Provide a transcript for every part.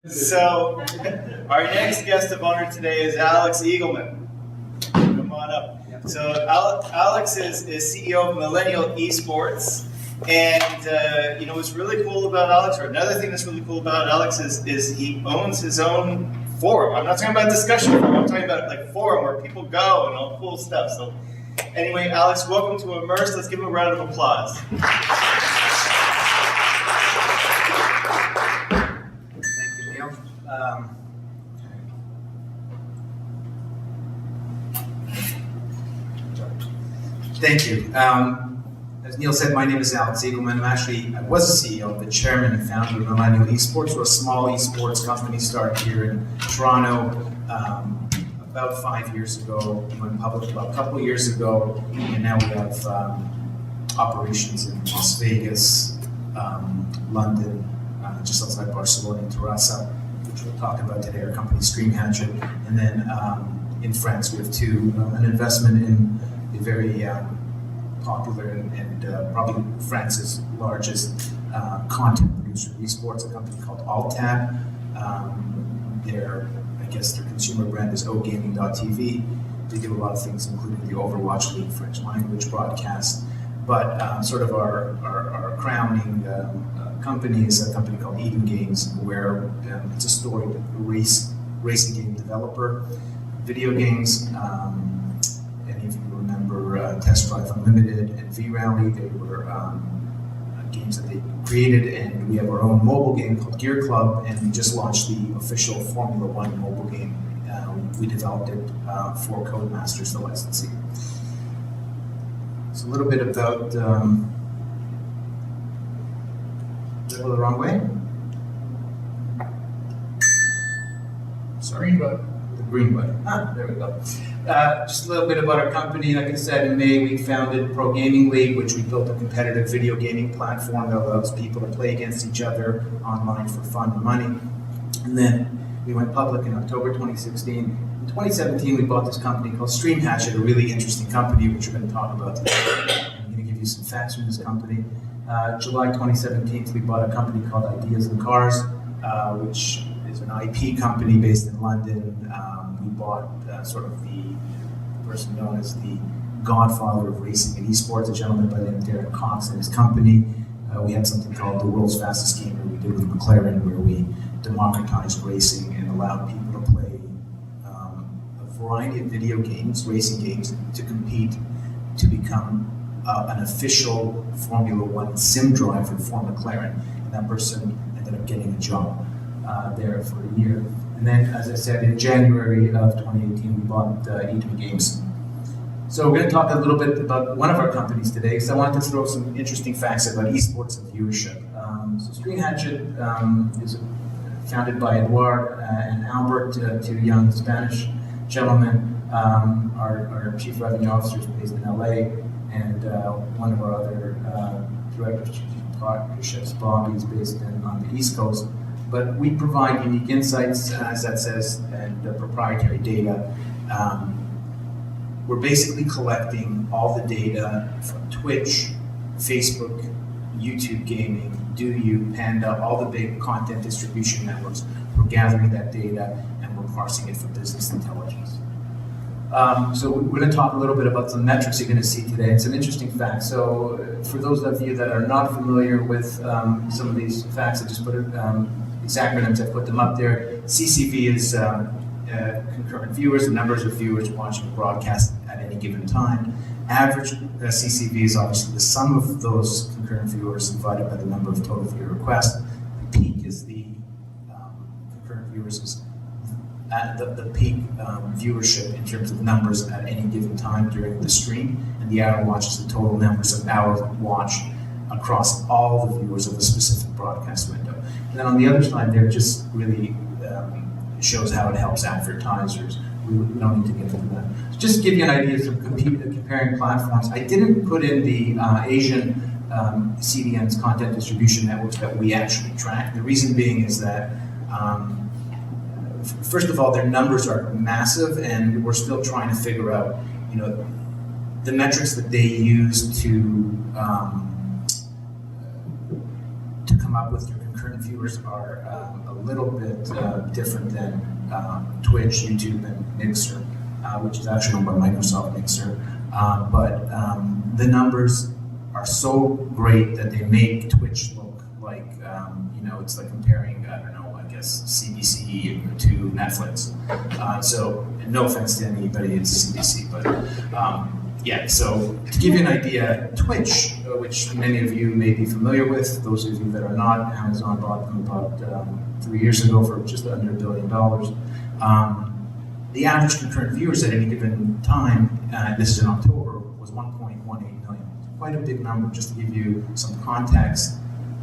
So, our next guest of honor today is Alex Eagleman. Come on up. So, Alex is CEO of Millennial Esports, and what's really cool about Alex, or another thing that's really cool about Alex, is he owns his own forum. I'm not talking about discussion forum. I'm talking about like forum where people go and all cool stuff. So, anyway, Alex, welcome to Immersed. Let's give him a round of applause. Thank you. As Neil said, my name is Alex Eagleman. I was the CEO, the chairman and founder of Millennial Esports. We're a small esports company started here in Toronto about 5 years ago. We went public about a couple of years ago, and now we have operations in Las Vegas, London, just outside Barcelona, and Terrassa, which we'll talk about today. Our company, Stream Hatchet, and then in France we have an investment in a very popular and probably France's largest content producer of esports, a company called Altab. Their consumer brand is ogaming.tv. They do a lot of things, including the Overwatch League French language broadcast. But sort of our crowning company is a company called Eden Games, where it's a storied racing game developer, video games. Any of you remember Test Drive Unlimited and V-Rally? They were games that they created, and we have our own mobile game called Gear Club, and we just launched the official Formula One mobile game. We developed it for Codemasters, the licensee. So a little bit about, did I go the wrong way? Sorry, the green button. There we go. Just a little bit about our company. Like I said, in May we founded Pro Gaming League, which we built a competitive video gaming platform that allows people to play against each other online for fun and money. And then we went public in October 2016. In 2017, we bought this company called Stream Hatchet, a really interesting company, which we're going to talk about today. I'm going to give you some facts from this company. July 2017, we bought a company called Ideas and Cars, which is an IP company based in London. We bought sort of the person known as the godfather of racing and esports, a gentleman by the name of Darren Cox and his company. We had something called the world's fastest gamer we did with McLaren, where we democratized racing and allowed people to play a variety of video games, racing games, to compete to become an official Formula One sim driver for McLaren. And that person ended up getting a job there for a year. And then, as I said, in January of 2018, we bought Eden Games. So we're going to talk a little bit about one of our companies today, because I wanted to throw some interesting facts about esports and viewership. So Stream Hatchet is founded by Eduard and Albert, two young Spanish gentlemen. Our chief revenue officer is based in LA, and one of our other directors of partnerships, Bobby, is based on the East Coast. But we provide unique insights, as that says, and proprietary data. We're basically collecting all the data from Twitch, Facebook, YouTube Gaming, DoYou, Panda, all the big content distribution networks. We're gathering that data and we're parsing it for business intelligence. So we're going to talk a little bit about some metrics you're going to see today. It's an interesting fact. So for those of you that are not familiar with some of these facts, I just put it, these acronyms, I put them up there. CCV is concurrent viewers, the numbers of viewers watching a broadcast at any given time. Average CCV is obviously the sum of those concurrent viewers divided by the number of total viewer requests. The peak is the concurrent viewers is at the peak viewership in terms of numbers at any given time during the stream, and the hour watch is the total numbers of hours watched across all the viewers of a specific broadcast window. And then on the other side there, just really shows how it helps advertisers. We don't need to get into that. So just to give you an idea of comparing platforms, I didn't put in the Asian CDN's content distribution networks that we actually track. The reason being is that first of all, their numbers are massive, and we're still trying to figure out, the metrics that they use to to come up with your concurrent viewers are a little bit different than Twitch, YouTube, and Mixer, which is actually owned by Microsoft Mixer. But the numbers are so great that they make Twitch look like, it's like comparing, CBC to Netflix. So no offense to anybody at CBC, but so to give you an idea, Twitch, which many of you may be familiar with, those of you that are not, Amazon bought them about 3 years ago for just under $1 billion. The average concurrent viewers at any given time, this is in October, was 1.18 million. Quite a big number. Just to give you some context,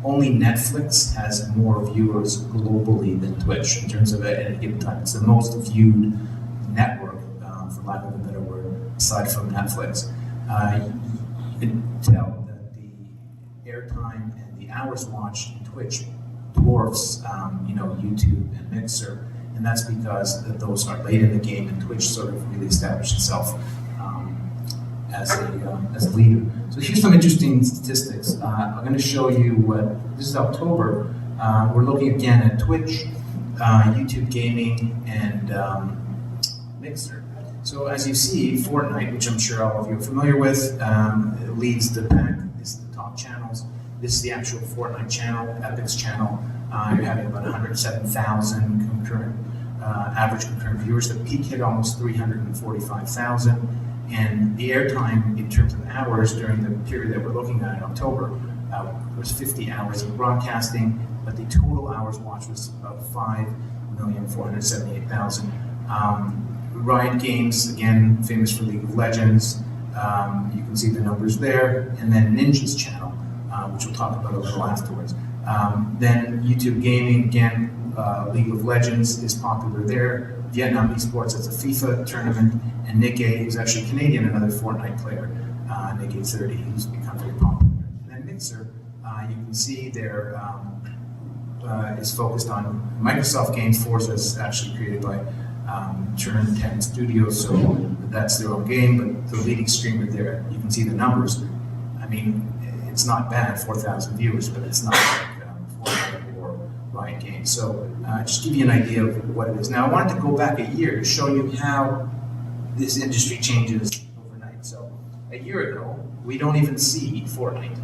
only Netflix has more viewers globally than Twitch in terms of at any given time. It's the most viewed network, for lack of a better word, aside from Netflix. You can tell that the airtime and the hours watched in Twitch dwarfs, YouTube and Mixer. And that's because those are late in the game, and Twitch sort of really established itself as a leader. So here's some interesting statistics. I'm going to show you this is October. We're looking again at Twitch, YouTube gaming, and Mixer. So as you see, Fortnite, which I'm sure all of you are familiar with, leads the pack. This is the top channels. This is the actual Fortnite channel, Epic's channel. You're having about 107,000 concurrent, average concurrent viewers. The peak hit almost 345,000. And the airtime in terms of hours during the period that we're looking at in October was 50 hours of broadcasting, but the total hours watched was about 5,478,000. Riot Games, again, famous for League of Legends. You can see the numbers there. And then Ninja's channel, which we'll talk about a little afterwards. Then YouTube Gaming, again, League of Legends is popular there. Vietnam Esports has a FIFA tournament, and Nikkei, who's actually Canadian, another Fortnite player, Nikkei 30, who's become very popular. And then Mixer, you can see there is focused on Microsoft games. Forza is actually created by Turn 10 Studios, so that's their own game, but the leading streamer there, you can see the numbers. I mean, it's not bad, 4,000 viewers, but it's not like Fortnite or Riot Games. So just give you an idea of what it is. Now, I wanted to go back a year to show you how this industry changes overnight. So a year ago, we don't even see Fortnite.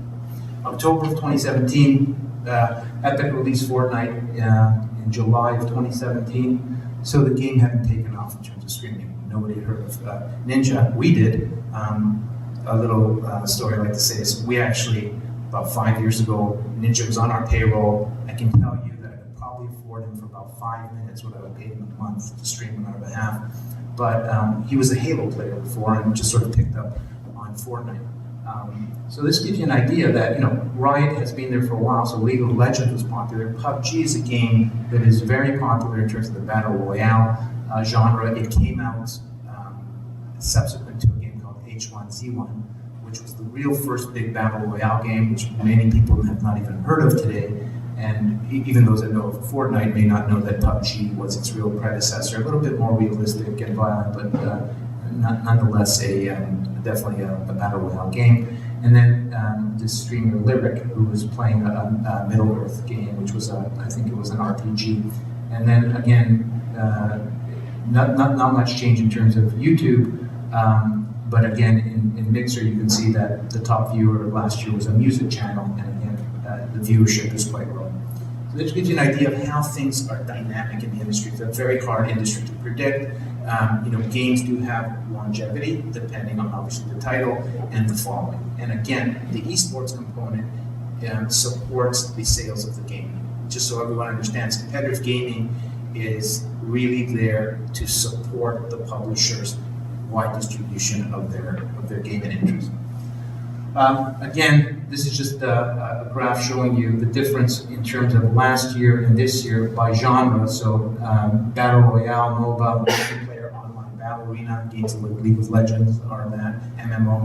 October of 2017, Epic released Fortnite in July of 2017. So the game hadn't taken off in terms of streaming. Nobody had heard of Ninja. We did. A little story I like to say is we actually, about 5 years ago, Ninja was on our payroll. I can tell you that I could probably afford him for about 5 minutes what I would pay him a month to stream on our behalf. But he was a Halo player before and just sort of picked up on Fortnite. So this gives you an idea that, Riot has been there for a while, so League of Legends was popular. PUBG is a game that is very popular in terms of the Battle Royale genre. It came out subsequent to a game called H1Z1, which was the real first big Battle Royale game, which many people have not even heard of today. And even those that know of Fortnite may not know that PUBG was its real predecessor, a little bit more realistic and violent, but nonetheless definitely a Battle Royale game. And then this streamer Lyric, who was playing a Middle-earth game, which was I think it was an RPG. And then again, not much change in terms of YouTube, but again in Mixer you can see that the top viewer last year was a music channel, and again the viewership is quite low. So this gives you an idea of how things are dynamic in the industry. It's a very hard industry to predict. Games do have longevity, depending on obviously the title and the following. And again, the esports component supports the sales of the game. Just so everyone understands, competitive gaming is really there to support the publishers' wide distribution of their game and interest. Again, this is just a graph showing you the difference in terms of last year and this year by genre. So Battle Royale, MOBA, multiplayer, online battle arena, games like League of Legends are that, MMO,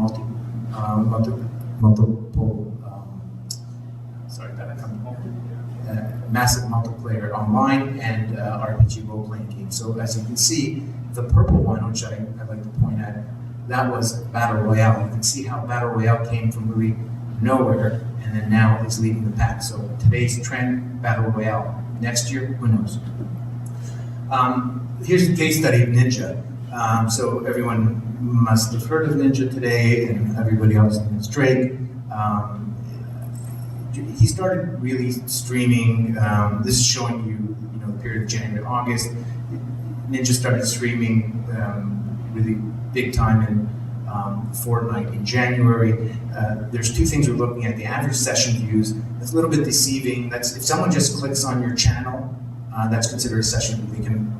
massive multiplayer online, and RPG role-playing games. So as you can see, the purple one, which I'd like to point at, that was Battle Royale. You can see how Battle Royale came from really nowhere and then now is leading the pack. So today's trend, Battle Royale. Next year, who knows? Here's a case study of Ninja. So everyone must have heard of Ninja today, and everybody else knows Drake. He started really streaming. This is showing you, the period of January to August. Ninja started streaming really big time in Fortnite in January. There's two things we're looking at. The average session views. That's a little bit deceiving. That's if someone just clicks on your channel, that's considered a session that they can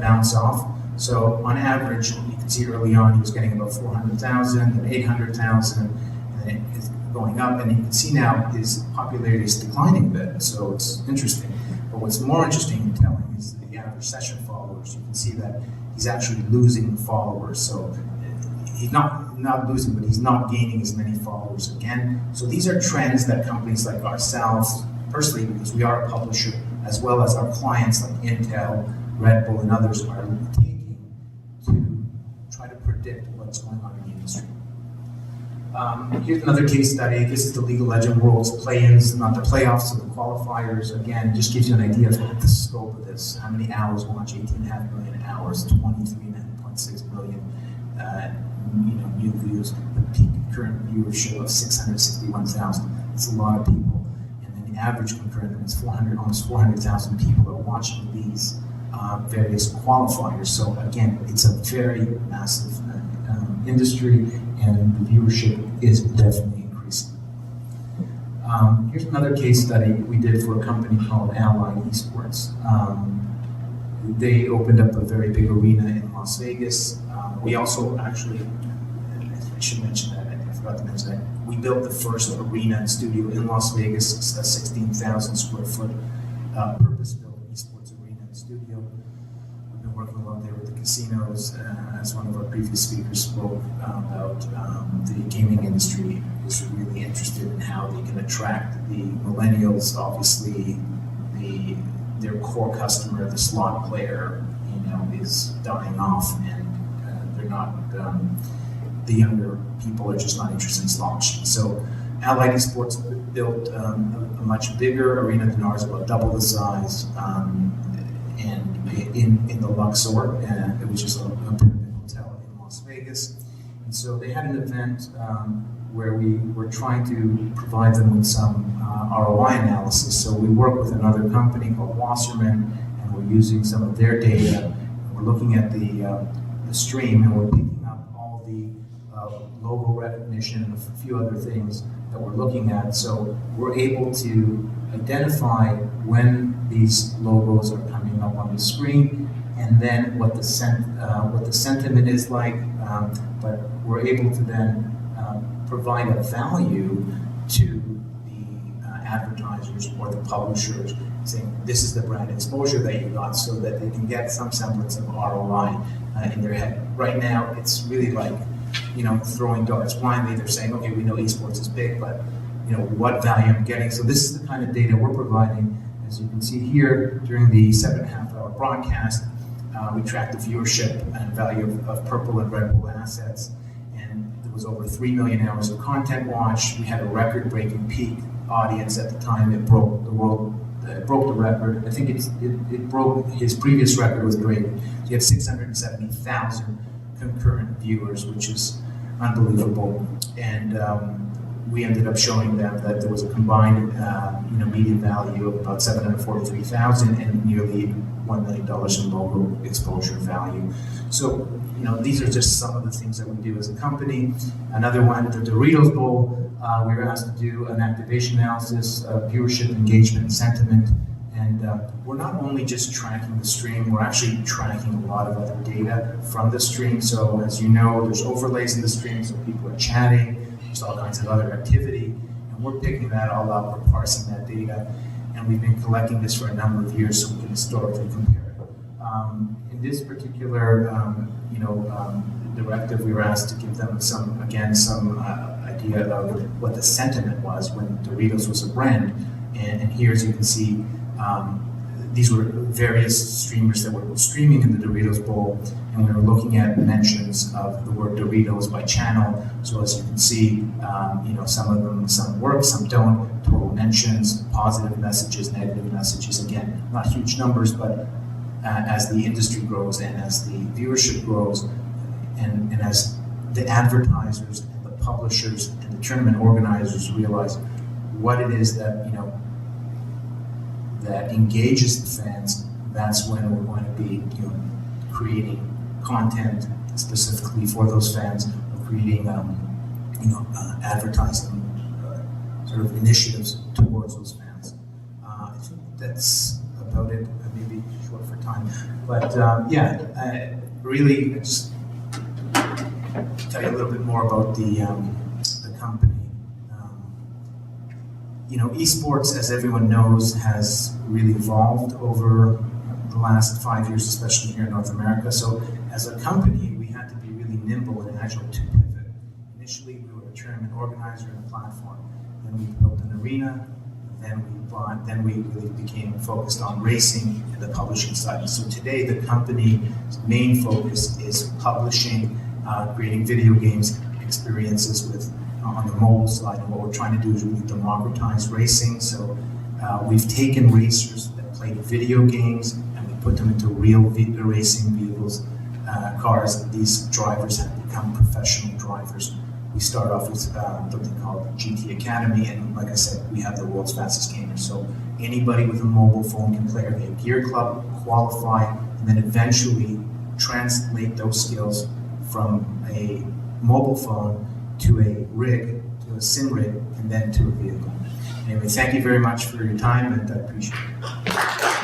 bounce off. So on average, you can see early on he was getting about 400,000 and 800,000, and then it's going up. And you can see now his popularity is declining a bit. So it's interesting. But what's more interesting and telling is the average session followers. You can see that he's actually losing followers. So he's not losing, but he's not gaining as many followers again. So these are trends that companies like ourselves, personally, because we are a publisher, as well as our clients like Intel, Red Bull, and others are taking to try to predict what's going on in the industry. Here's another case study. This is the League of Legends World's play-ins, not the playoffs, so the qualifiers. Again, just gives you an idea of the scope of this. How many hours watch? 18.5 million hours, 23.6 million new views. The peak current viewership of 661,000. It's a lot of people. And then the average concurrent is almost 400,000 people are watching these various qualifiers. So again, it's a very massive industry, and the viewership is definitely increasing. Here's another case study we did for a company called Allied Esports. They opened up a very big arena in Las Vegas. We also actually, I should mention that, I forgot to mention that, we built the first arena and studio in Las Vegas, a 16,000 square foot purpose-built esports arena and studio. We've been working a lot there with the casinos, as one of our previous speakers spoke about the gaming industry is really interested in how they can attract the millennials. Obviously, their core customer, the slot player, is dying off, and they're not. The younger people are just not interested in slot machines. So, Allied Esports built a much bigger arena than ours, about double the size, and in the Luxor, which is a pyramid hotel in Las Vegas. And so they had an event where we were trying to provide them with some ROI analysis. So we work with another company called Wasserman, and we're using some of their data. We're looking at the stream, and we're picking up all the logo recognition and a few other things that we're looking at. So we're able to identify when these logos are coming up on the screen, and then what the sentiment is like. But we're able to then provide a value to the advertisers or the publishers, saying this is the brand exposure that you got, so that they can get some semblance of ROI in their head. Right now, it's really like, throwing darts blindly. They're saying, okay, we know esports is big, but what value I'm getting. So this is the kind of data we're providing. As you can see here, during the 7.5-hour broadcast, we tracked the viewership and value of Purple and Red Bull assets, and there was over 3 million hours of content watched. We had a record-breaking peak audience at the time. It broke the record. I think it broke his previous record with Drake. He had 670,000 concurrent viewers, which is unbelievable. And we ended up showing them that there was a combined media value of about 743,000 and nearly $1 million in logo exposure value. So, these are just some of the things that we do as a company. Another one, the Doritos Bowl, we were asked to do an activation analysis of viewership, engagement, sentiment, and we're not only just tracking the stream, we're actually tracking a lot of other data from the stream. So as you know, there's overlays in the stream, so people are chatting, there's all kinds of other activity, and we're picking that all up, we're parsing that data, and we've been collecting this for a number of years so we can historically compare it. In this particular directive, we were asked to give them some idea of what the sentiment was when Doritos was a brand. And here, as you can see, these were various streamers that were streaming in the Doritos Bowl, and we were looking at mentions of the word Doritos by channel. So as you can see, some of them, some work, some don't. Total mentions, positive messages, negative messages. Again, not huge numbers, but as the industry grows and as the viewership grows, and as the advertisers and the publishers and the tournament organizers realize what it is that that engages the fans, that's when we're going to be creating content specifically for those fans, or creating advertising sort of initiatives towards those fans. I think that's about it. Maybe short for time, but really just tell you a little bit more about the company. Esports, as everyone knows, has really evolved over the last 5 years, especially here in North America. So as a company, we had to be really nimble and agile to pivot. Initially, we were a tournament organizer and a platform. Then we built an arena. Then we really became focused on racing and the publishing side. So today, the company's main focus is publishing, creating video games, experiences on the mobile side. And what we're trying to do is really democratize racing. So we've taken racers that played video games and we put them into real racing vehicles, cars. These drivers have become professional drivers. We start off with something called GT Academy, and like I said, we have the world's fastest gamers. So anybody with a mobile phone can play a gear club, qualify, and then eventually translate those skills from a mobile phone to a rig, to a sim rig, and then to a vehicle. Anyway, thank you very much for your time, and I appreciate it.